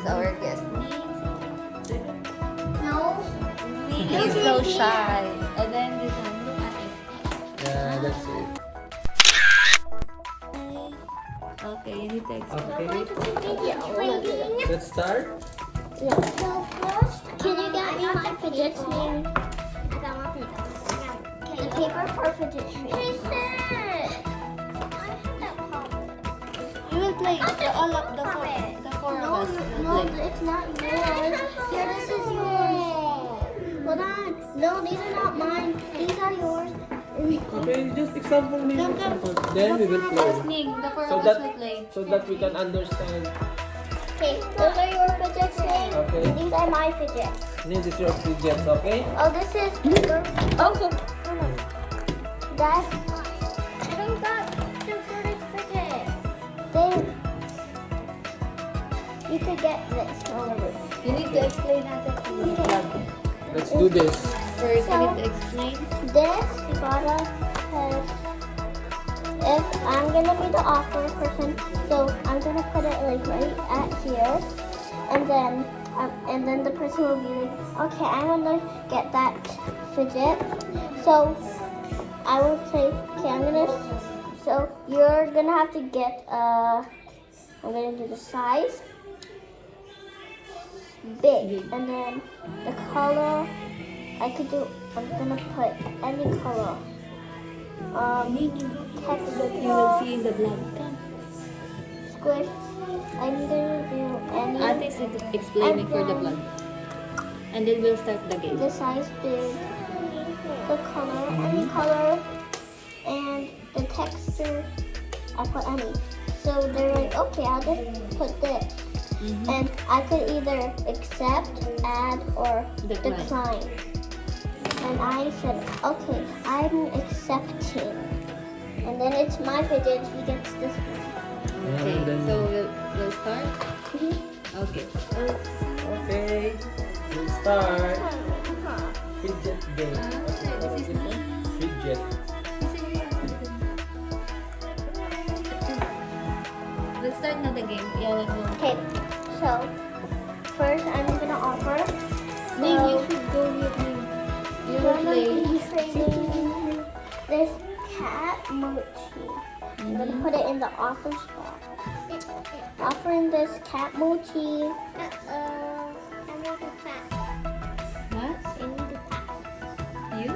our guest. No. He's so shy. And then this one, look at it. Yeah, that's it. Okay, you need to explain. Okay, let's start. Yeah. So first, can you get me my fidget spinner? I got my paper. The paper for fidget spinner. You will play. All of the four of us will No, play. it's not yours. Here, this is yours. Hold on. No, these are not mine. These are yours. Okay, just example me. Come. Then we will play. The four So of us that will play. so that we can understand. Okay, those are your fidget spinners. Okay. These are my fidgets. This is your fidgets, okay? Oh, this is Oh, that. I don't got the first fidget. Then you could get this. you need to explain how to plug. Let's do this. First, you need to explain. This gotta have. If I'm gonna be the offer person, so I'm gonna put it like right at here, and then the person will be like, okay, I'm gonna get that fidget. So I will say, okay, so you're gonna have to get I'm gonna do the size big, and then the color I'm gonna put any color. You will see in the vlog. Come. Squish. I'm gonna do any. Ate is explaining for the vlog. And then we'll start the game. The size big, the color, any color, and the texture. I put any. So they're like, okay, I'll just put this. And I could either accept, add, or decline. And I said, okay, I'm accepting. And then it's my fidget. He gets this one. Okay, And then- so we'll start. Okay. Okay, we'll start. Fidget game. This is me. Fidget. Let's start na the game. Yeah, Okay, so first I'm gonna offer. Ning, you should go with me. You will We're play. gonna be trading this cat mochi. I'm gonna put it in the offer spot. Offering this cat mochi. I want the cat. What? I need the cat. You?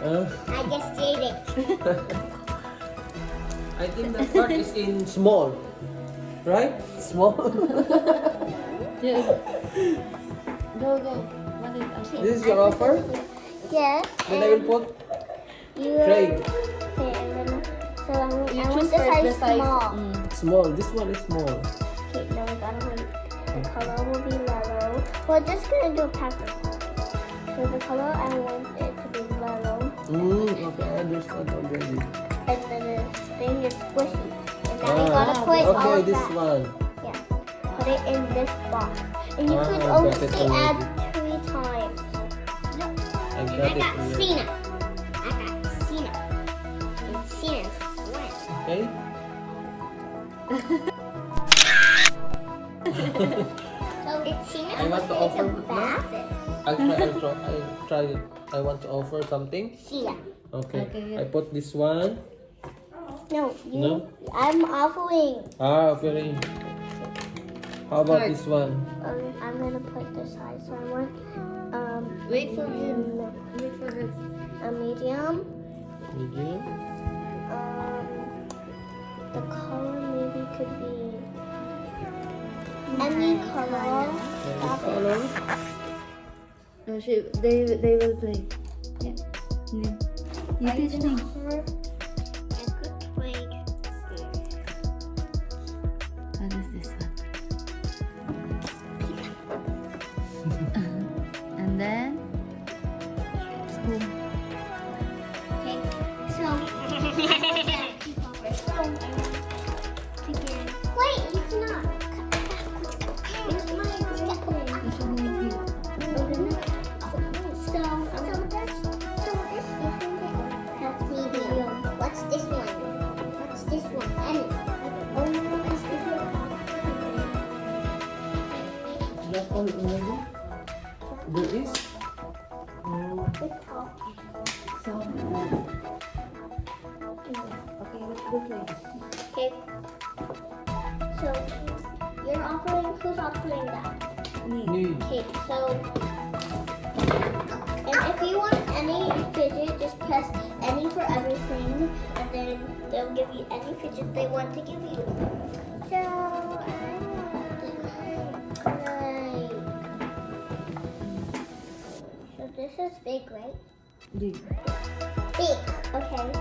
I just did it. I think that part is in small, right? Small. Yeah. Go. What is that? This is your offer. Yes. Then I will put You trade. Okay, and then, so I You want choose the first size the size. small. Small. This one is small. Okay, now we gotta wait. The color will be yellow. We're just gonna do a pattern. So the color I want it to be yellow. Okay, I understand already. And then this thing is squishy. And now we gotta put all Okay, of this that. one. Yeah. Put it in this box. And you could I only got it add already. 3 times. I And got I it. got already. Cena. I got Cena. And Cena's win. Okay. So it's Cena. I want to offer bath. I'll try it. I want to offer something. Cena. Okay. Okay. I put this one. No, you. No? I'm offering. Very. How about Start. this one? I'm gonna put the size. So I want Wait for him. Wait for her. a medium. Medium. The color maybe could be any color. Any color. No, they will play. Yeah. You teach me. I could trade this. What is this one? And then spoon. Okay, so wait, you cannot. It's mine. You should make it. So this, that's medium. that all already? There is? Oh, The top. So, okay, let's go play. Okay. So you're offering. Who's offering that? need. Okay. So, and if you want any fidget, just press any for everything, and then they'll give you any fidget they want to give you. So right. So this is big, right? Big. Big. Okay.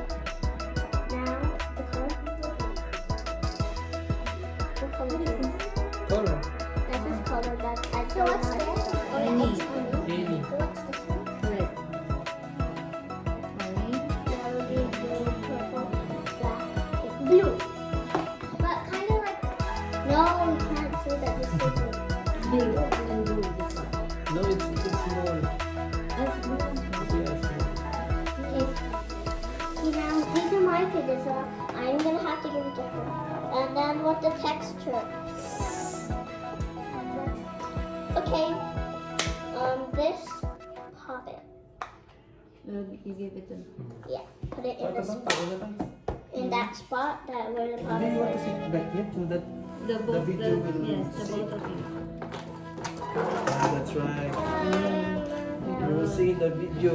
Now the color. What color is this? Color. This is color that I So what's don't this? know. Any. Any. What's this one? Red. Orange. That would be blue, purple, black, okay. Blue. But kind of like, no, you can't say that this is blue. Big and blue. This one. No, it's small. That's blue. Yeah, small. Okay. See now, these are my fidgets, so I'm gonna have to give it to her. And then what the texture? Okay. This, pop it. You give it to Yeah, put it in What the about spot. the other? In that spot that where the pop Do you want to is. sit back yet so that the both. video will Yes, the see. both of you. That's right. You will see the video.